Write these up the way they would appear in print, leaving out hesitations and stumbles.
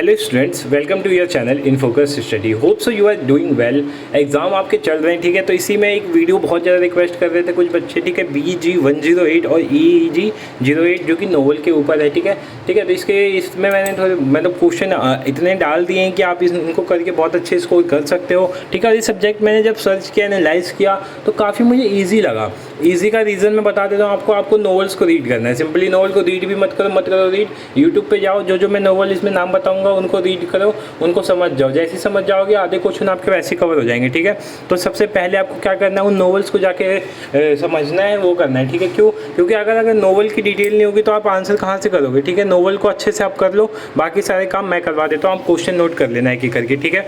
Hello students, welcome to your channel in focus study. Hope so you are doing well. Exam आपके चल रहे हैं, ठीक है। तो इसी में एक वीडियो बहुत ज़्यादा रिक्वेस्ट कर रहे थे कुछ बच्चे, ठीक है। BG108 और EG08 जो कि नोवेल के ऊपर है, ठीक है। तो इसमें मैंने थोड़े मतलब क्वेश्चन इतने डाल दिए हैं कि आप इनको करके बहुत अच्छे स्कोर कर सकते हो, ठीक है। और इस सब्जेक्ट मैंने जब सर्च किया, एनालाइज किया तो काफ़ी मुझे ईजी लगा। ईजी का रीज़न मैं बता देता हूँ आपको नोवेल्स को रीड करना है। सिंपली नोवेल को रीड भी मत करो रीड। यूट्यूब पे जाओ, जो मैं नोवेल इसमें नाम बताऊंगा उनको रीड करो, उनको समझ जाओ। जैसे ही समझ जाओगे आधे क्वेश्चन आपके वैसे कवर हो जाएंगे, ठीक है। तो सबसे पहले आपको क्या करना है, उन नोवेल्स को जाके समझना है, वो करना है, ठीक है। क्योंकि अगर नोवेल की डिटेल नहीं होगी तो आप आंसर कहाँ से करोगे, ठीक है। नोवेल को अच्छे से आप कर लो, बाकी सारे काम मैं करवा देता हूँ। आप क्वेश्चन नोट कर लेना एक एक करके, ठीक है।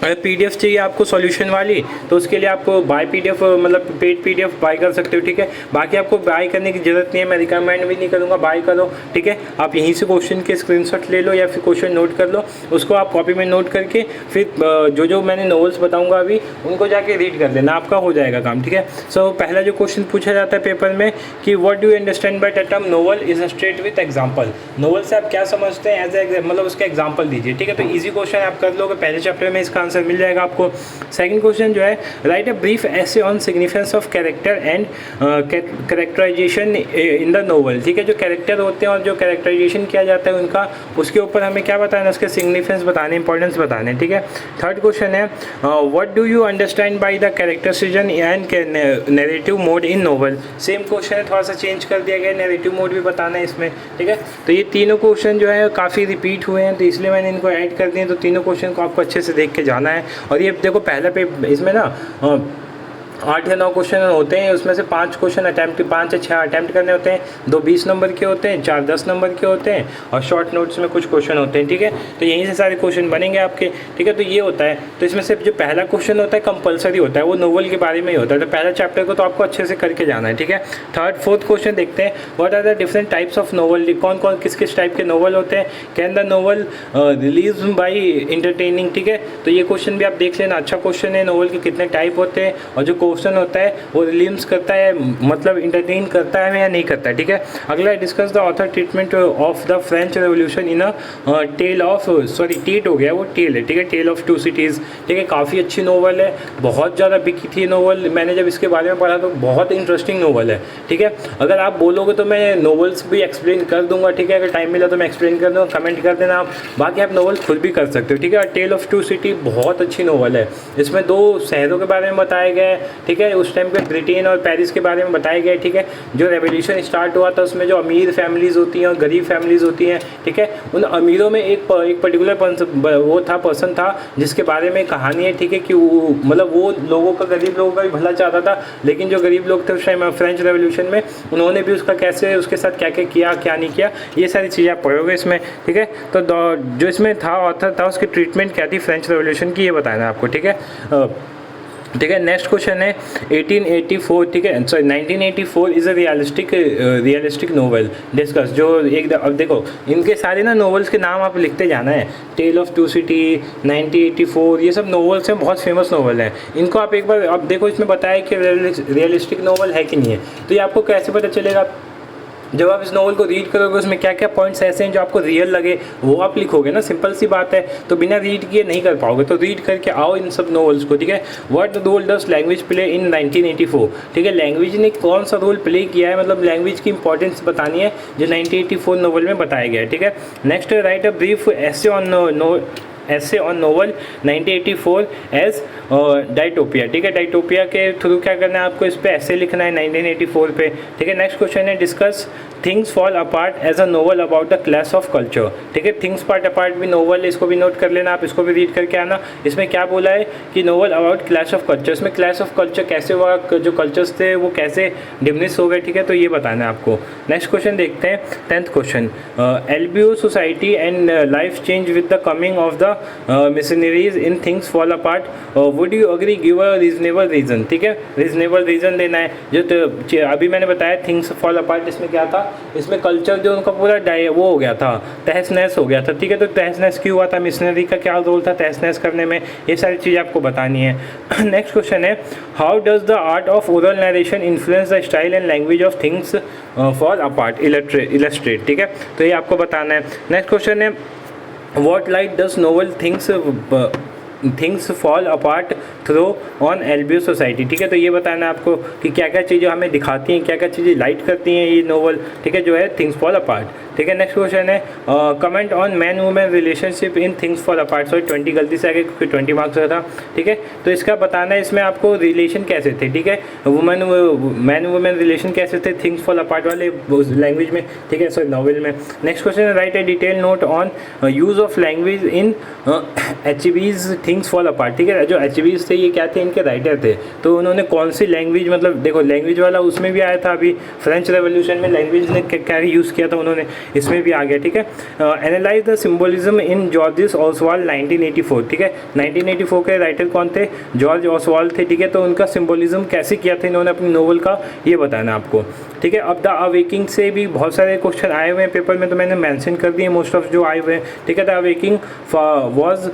अगर PDF चाहिए आपको सॉल्यूशन वाली, तो उसके लिए आपको बाय PDF मतलब पेड PDF बाय कर सकते हो, ठीक है। बाकी आपको बाय करने की ज़रूरत नहीं है, मैं रिकमेंड भी नहीं करूँगा, बाय करो, ठीक है। आप यहीं से क्वेश्चन के स्क्रीनशॉट ले लो या फिर क्वेश्चन नोट कर लो, उसको आप कॉपी में नोट करके फिर जो मैंने नोवेल्स बताऊँगा अभी उनको जाके रीड कर लेना, आपका हो जाएगा काम, ठीक है। सो पहला जो क्वेश्चन पूछा जाता है पेपर में कि what do you understand by the term novel is straight with example. Novel से आप क्या समझते हैं एज ए मतलब उसका एग्जाम्पल दीजिए, ठीक है। तो ईजी क्वेश्चन आप कर लोगे, पहले चैप्टर में इसका आंसर मिल जाएगा आपको। सेकंड क्वेश्चन जो है, write a brief essay on significance of character and characterization in the novel, ठीक है। जो कैरेक्टर होते हैं और जो कैरेक्टराइजेशन किया जाता है उनका, उसके ऊपर हमें क्या बताना है, उसके सिग्निफिकेंस बताने, इंपॉर्टेंस बताने, ठीक है। थर्ड क्वेश्चन है, what do you understand by the characterization and narrative mode in novel. Same question है, थोड़ा सा चेंज कर दिया गया, नैरेटिव मोड भी बताना है इसमें, ठीक है। तो ये तीनों क्वेश्चन जो है काफ़ी रिपीट हुए हैं, तो इसलिए मैंने इनको ऐड कर दिए। तो तीनों क्वेश्चन को आपको अच्छे से देख के जाना है। और ये देखो पहला पे इसमें ना 8 या 9 क्वेश्चन होते हैं, उसमें से 5 क्वेश्चन अटैम्प्ट, 5 या 6 अटैम्प्ट करने होते हैं, 2 20 नंबर के होते हैं, 4 10 नंबर के होते हैं और शॉर्ट नोट्स में कुछ क्वेश्चन होते हैं, ठीक है। तो यहीं से सारे क्वेश्चन बनेंगे आपके, ठीक है। तो ये होता है। तो इसमें से जो पहला क्वेश्चन होता है कंपलसरी होता है, वो नोवेल के बारे में ही होता है। तो पहला चैप्टर को तो आपको अच्छे से करके जाना है, ठीक है। थर्ड फोर्थ क्वेश्चन देखते हैं, what are the different types of novel. कौन कौन किस किस टाइप के नोवेल होते हैं। Can the novel release by entertaining, ठीक है। तो ये क्वेश्चन भी आप देख लेना, अच्छा क्वेश्चन है। नोवेल के कितने टाइप होते हैं और जो क्वेश्चन होता है वो रिलीम्स करता है, मतलब इंटरटेन करता है या नहीं करता है, ठीक है। अगला discuss the author treatment of the French revolution in a tale of टीट हो गया, वो टेल है, ठीक है। टेल ऑफ 2 सिटीज़, ठीक है। काफ़ी अच्छी नोवेल है, बहुत ज़्यादा बिकी थी नोवेल। मैंने जब इसके बारे में पढ़ा तो बहुत इंटरेस्टिंग नोवेल है, ठीक है। अगर आप बोलोगे तो मैं नोवेल्स भी एक्सप्लेन कर दूंगा, ठीक है। अगर टाइम मिला तो मैं एक्सप्लेन कर दूँगा, कमेंट कर देना आप। बाकी आप नोवेल खुद भी कर सकते हो, ठीक है। टेल ऑफ 2 सिटी बहुत अच्छी नोवेल है। इसमें 2 शहरों के बारे में बताया गया है, ठीक है। उस टाइम ब्रिटेन और पेरिस के बारे में बताया गया है, ठीक है। जो रेवोल्यूशन स्टार्ट हुआ था उसमें जो अमीर फैमिलीज़ होती हैं और गरीब फैमिलीज़ होती हैं, ठीक है। उन अमीरों में एक पर्टिकुलर पर्सन था जिसके बारे में कहानी है, ठीक है। कि मतलब वो लोगों का, गरीब लोगों का भी भला चाहता था, लेकिन जो गरीब लोग थे उस टाइम फ्रेंच रेवोल्यूशन में, उन्होंने भी उसका कैसे, उसके साथ क्या क्या किया, क्या नहीं किया, ये सारी चीज़ें आप पढ़ोगे इसमें, ठीक है। तो जो इसमें था ऑथर था, उसकी ट्रीटमेंट क्या थी फ्रेंच रेवोल्यूशन की, ये बताना है आपको, ठीक है। ठीक है। नेक्स्ट क्वेश्चन है 1884, ठीक है। Sorry 1984 is a realistic novel discuss. जो एक अब देखो इनके सारे ना नोवेल्स के नाम आप लिखते जाना है। टेल ऑफ 2 सिटी, 1984, ये सब नोवेल्स हैं, बहुत फेमस नोवेल हैं। इनको आप एक बार अब देखो, इसमें बताया कि रियलिस्टिक नोवेल है कि नहीं है। तो ये आपको कैसे पता चलेगा, जब आप इस नोवेल को रीड करोगे उसमें क्या क्या पॉइंट्स ऐसे हैं जो आपको रियल लगे, वो आप लिखोगे ना। सिंपल सी बात है। तो बिना रीड किए नहीं कर पाओगे, तो रीड करके आओ इन सब नोवेल्स को, ठीक है। What role does language play in 1984, ठीक है। लैंग्वेज ने कौन सा रोल प्ले किया है, मतलब लैंग्वेज की इंपॉर्टेंस बतानी है जो 1984 नोवेल में बताया गया है, ठीक है। Next, write a brief essay on novel 1984 as dystopia, ठीक है। डाइटोपिया के थ्रू क्या करना है आपको, इस पे ऐसे लिखना है 1984 पे, ठीक है। नेक्स्ट क्वेश्चन है, discuss Things fall Apart as a novel about the clash of culture, ठीक है। थिंग्स फॉल अपार्ट भी नोवेल, इसको भी नोट कर लेना आप, इसको भी रीड करके आना। इसमें क्या बोला है कि novel about class of culture, इसमें क्लास ऑफ कल्चर कैसे हुआ, जो कल्चर्स थे वो कैसे डिमिनिश हो गए, ठीक है। तो ये बताना है आपको। नेक्स्ट क्वेश्चन देखते हैं 10th question, Igbo society and life change with the coming of the missionaries in things fall apart, would you agree, give a reasonable reason, ठीक है। रीजनेबल रीजन देना है। जो अभी मैंने बताया थिंग्स फॉल अपार्ट, इसमें क्या था, इसमें कल्चर जो उनका पूरा वो हो गया था, तहस नहस हो गया था, ठीक है। तो तहस नहस क्यों हुआ था, मिशनरी का क्या रोल था तहस नहस करने में, ये सारी चीज़ें आपको बतानी है। नेक्स्ट क्वेश्चन है, how does the art of oral narration influence the style and language of things fall apart illustrate, ठीक है। तो ये आपको बताना है। नेक्स्ट क्वेश्चन है, What light does novel things fall apart throw on Igbo society. ठीक है, तो ये बताना है आपको कि क्या क्या चीज़ें हमें दिखाती हैं, क्या क्या चीज़ें लाइट करती हैं ये नोवेल। ठीक है, जो है थिंग्स फॉल अपार्ट। ठीक है, नेक्स्ट क्वेश्चन है comment on man women relationship in things fall apart. Sorry 20 गलती से आ गई क्योंकि 20 मार्क्स का था। ठीक है, तो इसका बताना है इसमें आपको रिलेशन कैसे थे। ठीक है, मैन वुमेन रिलेशन कैसे थे थिंग्स फॉल अपार्ट वाले लैंग्वेज में। ठीक है, सॉरी नॉवेल में। नेक्स्ट क्वेश्चन है write a detail note on use of language in Achebe's things fall apart. ठीक है, जो एचबीज थे ये क्या थे, इनके राइटर थे, तो उन्होंने कौन सी लैंग्वेज, मतलब देखो लैंग्वेज वाला उसमें भी आया था, अभी फ्रेंच रेवोल्यूशन में लैंग्वेज ने क्या यूज़ किया था उन्होंने, इसमें भी आ गया। ठीक है, analyse the symbolism in George Oswald 1984। ठीक है, 1984 के राइटर कौन थे, जॉर्ज ऑसवाल्ड थे। ठीक है, तो उनका सिम्बोलिज्म कैसे किया था इन्होंने अपनी नोवेल का, ये बताना आपको। ठीक है, अब द अवेकिंग से भी बहुत सारे क्वेश्चन आए हुए हैं पेपर में, तो मैंने मेंशन कर दिए मोस्ट ऑफ जो आए हुए हैं। ठीक है, the awaking was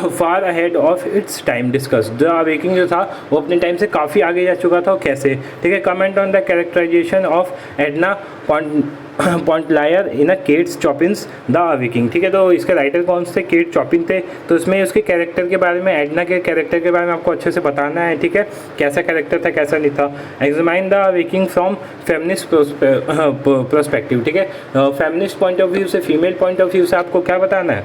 far ahead of its time discuss. The awaking जो था वो अपने टाइम से काफ़ी आगे जा चुका था, कैसे। ठीक है, comment on the characterisation of Edna Pontellier in a Kate's Chopin's the awakening. ठीक है, तो इसके राइटर कौन से, केट चॉपिन थे, तो इसमें उसके कैरेक्टर के बारे में, एडना के कैरेक्टर के बारे में आपको अच्छे से बताना है। ठीक है, कैसा कैरेक्टर था कैसा नहीं था। Examine the awaking from feminist prospective. ठीक है, फेमिनिस्ट पॉइंट ऑफ व्यू से, फीमेल पॉइंट ऑफ व्यू से आपको क्या बताना है,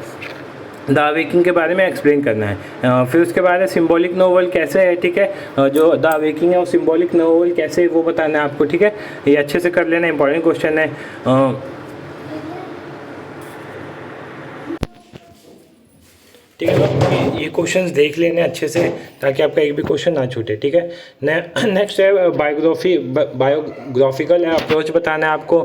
द अवेकिंग के बारे में एक्सप्लेन करना है। फिर उसके बाद सिंबॉलिक नोवेल कैसे है। ठीक है, जो द अवेकिंग है वो सिंबॉलिक नोवेल कैसे है वो बताना है आपको। ठीक है, ये अच्छे से कर लेना, इंपॉर्टेंट क्वेश्चन है। ठीक है, तो ये क्वेश्चंस देख लेने अच्छे से ताकि आपका एक भी क्वेश्चन ना छूटे। ठीक है, नेक्स्ट है बायोग्राफिकल अप्रोच बताना है आपको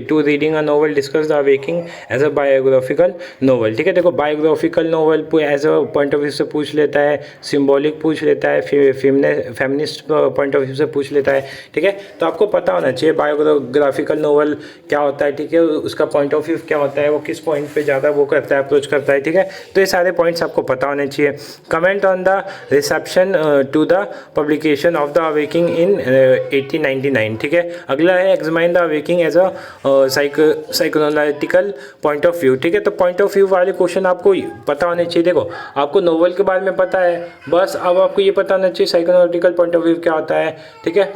to reading a novel, discuss the awakening as a biographical novel. ठीक है, देखो biographical novel as a point of view से पूछ लेता है, सिम्बॉलिक पूछ लेता है, फेमिनिस्ट पॉइंट ऑफ व्यू से पूछ लेता है। ठीक है, तो आपको पता होना चाहिए बायोग्राफिकल नोवेल क्या होता है। ठीक है, उसका पॉइंट ऑफ व्यू क्या होता है, वो किस पॉइंट पे ज़्यादा वो करता है, अप्रोच करता है। ठीक है, तो ये सारे पॉइंट्स आपको पता होने चाहिए। Comment on the reception to the publication of the awakening in 1899। ठीक है, अगला है examine the awakening as a psychological point of view. ठीक है, तो पॉइंट ऑफ व्यू वाले क्वेश्चन आपको पता होने चाहिए। देखो आपको नोवेल के बारे में पता है, बस अब आपको ये पता होना चाहिए साइकोलॉजिकल पॉइंट ऑफ व्यू क्या होता है। ठीक है,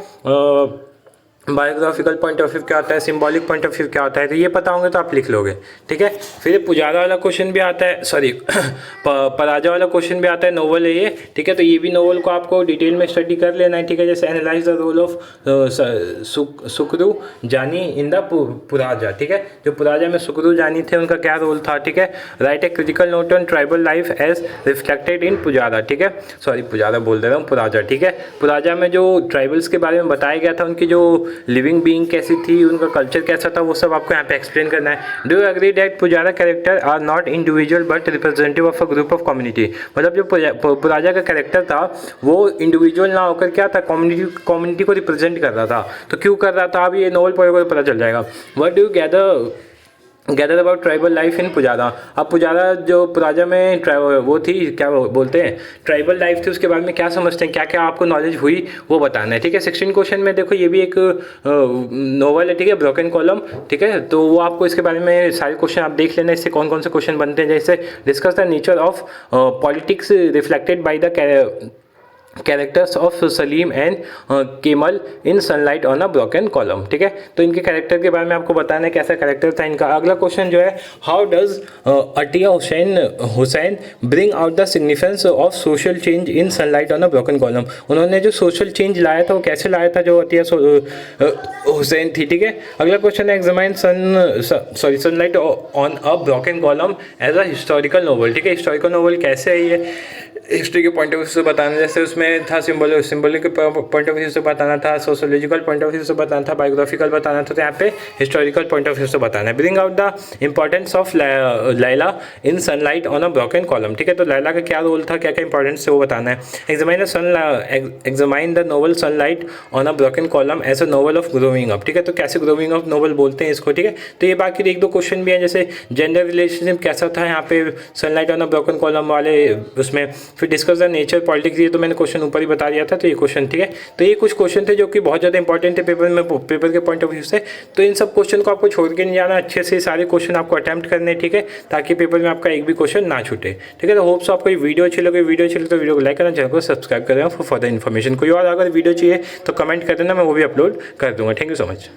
बायोग्राफिकल पॉइंट ऑफ व्यू क्या होता है, सिंबॉलिक पॉइंट ऑफ व्यू क्या होता है, तो ये पता होंगे तो आप लिख लोगे। ठीक है, फिर पुजारा वाला क्वेश्चन भी आता है, सॉरी पराजा वाला क्वेश्चन भी आता है, नोवेल है ये। ठीक है, तो ये भी नोवेल को आपको डिटेल में स्टडी कर लेना है। ठीक है, जैसे एनालाइज द रोल ऑफ सुकरू जानी इन द पुराजा। ठीक है, जो पुराजा में सुकरू जानी थे उनका क्या रोल था। ठीक है, write a critical note on tribal life as reflected in Pujara. ठीक है, सॉरी पुजारा बोल दे रहा हूँ, पुराजा। ठीक है, पुराजा में जो ट्राइबल्स के बारे में बताया गया था, उनकी जो लिविंग बीइंग कैसी थी, उनका कल्चर कैसा था, वो सब आपको यहाँ पे एक्सप्लेन करना है। Do you agree that Pujara character are not individual but representative of a group of community. मतलब जो पुराजा का कैरेक्टर था वो इंडिविजुअल ना होकर क्या था, कम्युनिटी को रिप्रेजेंट कर रहा था। तो क्यों कर रहा था, अब ये नोवेल पढ़ोगे तो पता चल जाएगा। What do you gather about tribal life in Pujara. अब पुजारा जो पुराजा में वो थी, क्या बोलते हैं, ट्राइबल लाइफ थी, उसके बारे में क्या समझते हैं, क्या क्या आपको नॉलेज हुई वो बताना है। ठीक है, 16 क्वेश्चन में देखो ये भी एक नोवेल है। ठीक है, ब्रोकन कॉलम। ठीक है, तो वो आपको इसके बारे में सारे क्वेश्चन आप देख लेना, इससे कौन कौन से क्वेश्चन बनते हैं। जैसे discuss the nature of politics reflected by the characters of Salim and camel in sunlight on a broken column. ठीक है, तो इनके कैरेक्टर के बारे में आपको बताना है कैसा कैरेक्टर था इनका। अगला क्वेश्चन जो है, how does Attia Hosain bring out the significance of social change in sunlight on a broken column. उन्होंने जो सोशल चेंज लाया था वो कैसे लाया था, जो अतिया हुसैन थी। ठीक है, अगला क्वेश्चन है, examine sunlight on a broken column as a historical novel. ठीक है, हिस्टोरिकल नोवेल कैसे है, ये हिस्ट्री के पॉइंट ऑफ व्यू से बताना, जैसे उसमें था सिंबॉलिक के पॉइंट ऑफ व्यू से बताना था, सोशोलॉजिकल पॉइंट ऑफ व्यू से बताना था, बायोग्राफिकल बताना था, तो यहाँ पे हिस्टोरिकल पॉइंट ऑफ व्यू से बताना है। Bring out the importance of Laila in sunlight on a broken column. ठीक है, तो लैला का क्या रोल था, क्या क्या इंपॉर्टेंस है वो बताना है। Examine the novel sunlight on a broken column as a novel of growing up. ठीक है, तो कैसे ग्रोइंग अप नोवेल बोलते हैं इसको। ठीक है, तो ये बाकी एक दो क्वेश्चन भी हैं, जैसे जेंडर रिलेशनशिप कैसा था यहाँ पे sunlight on a broken column वाले उसमें। फिर डिस्कस द नेचर पॉलिटिक्स, ये तो मैंने क्वेश्चन क्वेश्चन ऊपर ही बता दिया था, तो ये क्वेश्चन ठीक है। तो ये कुछ क्वेश्चन थे जो कि बहुत ज़्यादा इंपॉर्टेंट थे पेपर के पॉइंट ऑफ व्यू से। तो इन सब क्वेश्चन को आपको छोड़ के नहीं जाना, अच्छे से सारे क्वेश्चन आपको अटैम्प्ट करने, ठीक है, ताकि पेपर में आपका एक भी क्वेश्चन ना छूटे, ठीक है। तो होप सो आपको ये वीडियो अच्छी लगे, तो वीडियो को लाइक करना, चैनल को सब्सक्राइब कर देना फॉर फर्दर इन्फॉर्मेशन। कोई और अगर वीडियो चाहिए तो कमेंट कर देना, मैं वो भी अपलोड कर दूंगा। Thank you so much.